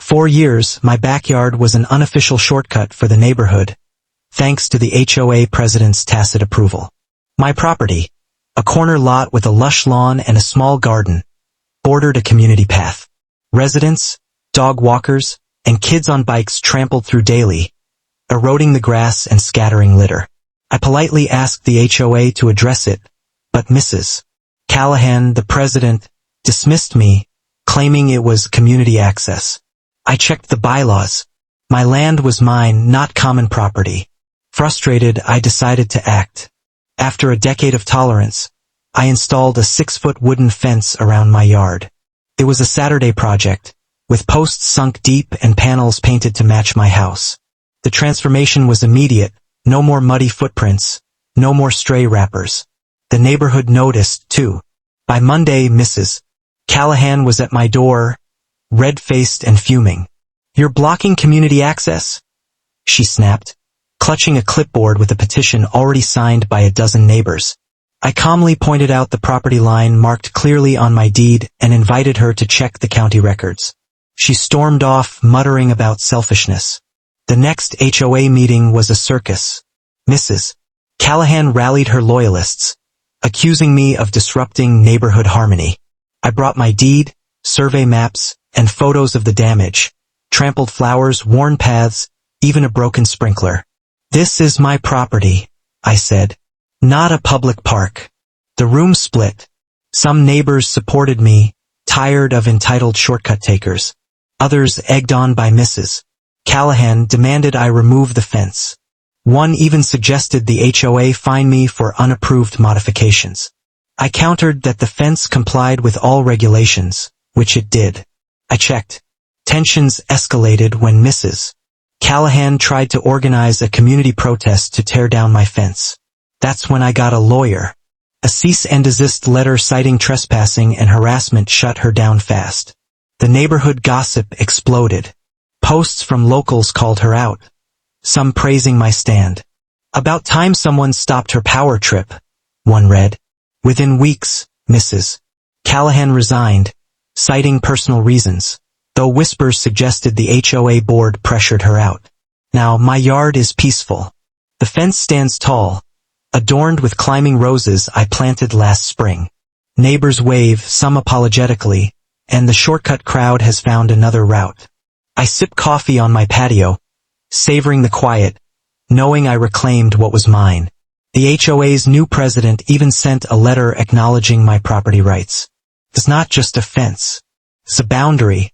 4 years, my backyard was an unofficial shortcut for the neighborhood, thanks to the HOA president's tacit approval. My property, a corner lot with a lush lawn and a small garden, bordered a community path. Residents, dog walkers, and kids on bikes trampled through daily, eroding the grass and scattering litter. I politely asked the HOA to address it, but Mrs. Callahan, the president, dismissed me, claiming it was community access. I checked the bylaws. My land was mine, not common property. Frustrated, I decided to act. After a decade of tolerance, I installed a 6-foot wooden fence around my yard. It was a Saturday project, with posts sunk deep and panels painted to match my house. The transformation was immediate, no more muddy footprints, no more stray wrappers. The neighborhood noticed, too. By Monday, Mrs. Callahan was at my door, red-faced and fuming. "You're blocking community access?" she snapped, clutching a clipboard with a petition already signed by a dozen neighbors. I calmly pointed out the property line marked clearly on my deed and invited her to check the county records. She stormed off, muttering about selfishness. The next HOA meeting was a circus. Mrs. Callahan rallied her loyalists, accusing me of disrupting neighborhood harmony. I brought my deed, survey maps, and photos of the damage, trampled flowers, worn paths, even a broken sprinkler. "This is my property," I said, "not a public park." The room split. Some neighbors supported me, tired of entitled shortcut takers. Others, egged on by Mrs. Callahan, demanded I remove the fence. One even suggested the HOA fine me for unapproved modifications. I countered that the fence complied with all regulations, which it did. I checked. Tensions escalated when Mrs. Callahan tried to organize a community protest to tear down my fence. That's when I got a lawyer. A cease and desist letter citing trespassing and harassment shut her down fast. The neighborhood gossip exploded. Posts from locals called her out, some praising my stand. "About time someone stopped her power trip," one read. Within weeks, Mrs. Callahan resigned, citing personal reasons, though whispers suggested the HOA board pressured her out. Now my yard is peaceful. The fence stands tall, adorned with climbing roses I planted last spring. Neighbors wave, some apologetically, and the shortcut crowd has found another route. I sip coffee on my patio, savoring the quiet, knowing I reclaimed what was mine. The HOA's new president even sent a letter acknowledging my property rights. It's not just a fence. It's a boundary,